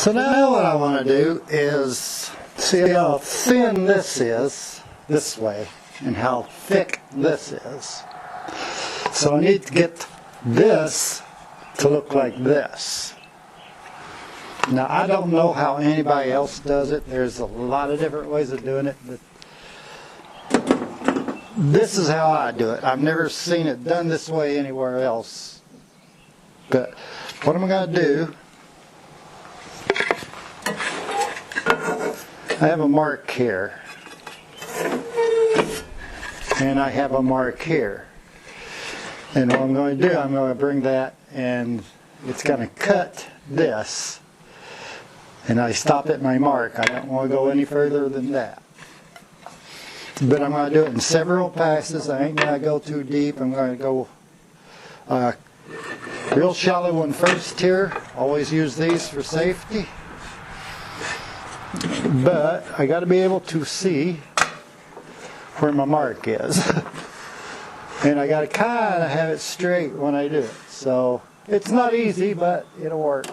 So now what I want to do is see how thin this is this way and how thick this is. So I need to get this to look like this. Now I don't know how anybody else does it. There's a lot of different ways of doing it, but this is how I do it. I've never seen it done this way anywhere else. But what I'm going to do, I have a mark here, and I have a mark here. And what I'm going to do, I'm going to bring that, and it's going to cut this. And I stop at my mark. I don't want to go any further than that. But I'm going to do it in several passes. I ain't going to go too deep. I'm going to go real shallow one first here. Always use these for safety. But I got to be able to see where my mark is. And I got to kind of have it straight when I do it. So it's not easy, but it'll work.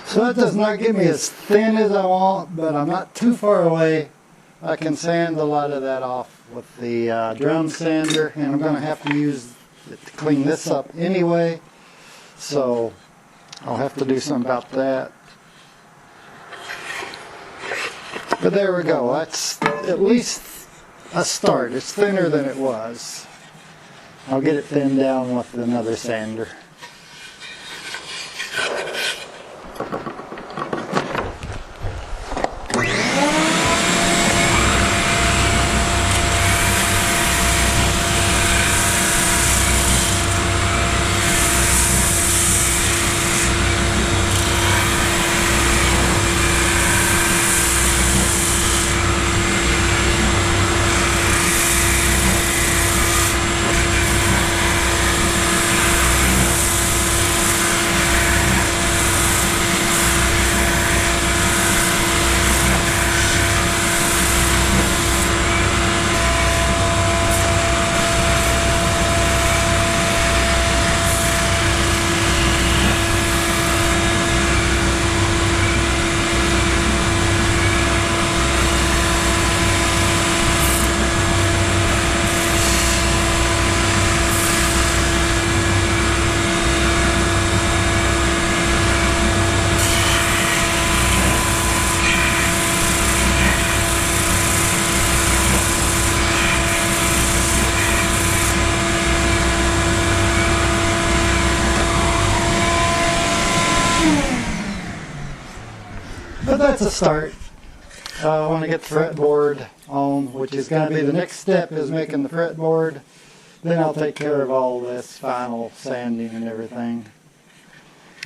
So that does not get me as thin as I want, but I'm not too far away. I can sand a lot of that off with the drum sander, and I'm going to have to use it to clean this up anyway. So I'll have to do something about that. But there we go. That's at least a start. It's thinner than it was. I'll get it thinned down with another sander. a start. I want to get the fretboard on, which is going to be the next step, is making the fretboard. Then I'll take care of all this final sanding and everything,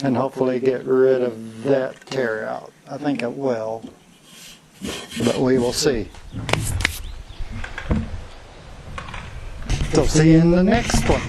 and hopefully get rid of that tear out. I think it will, but we will see. So see you in the next one.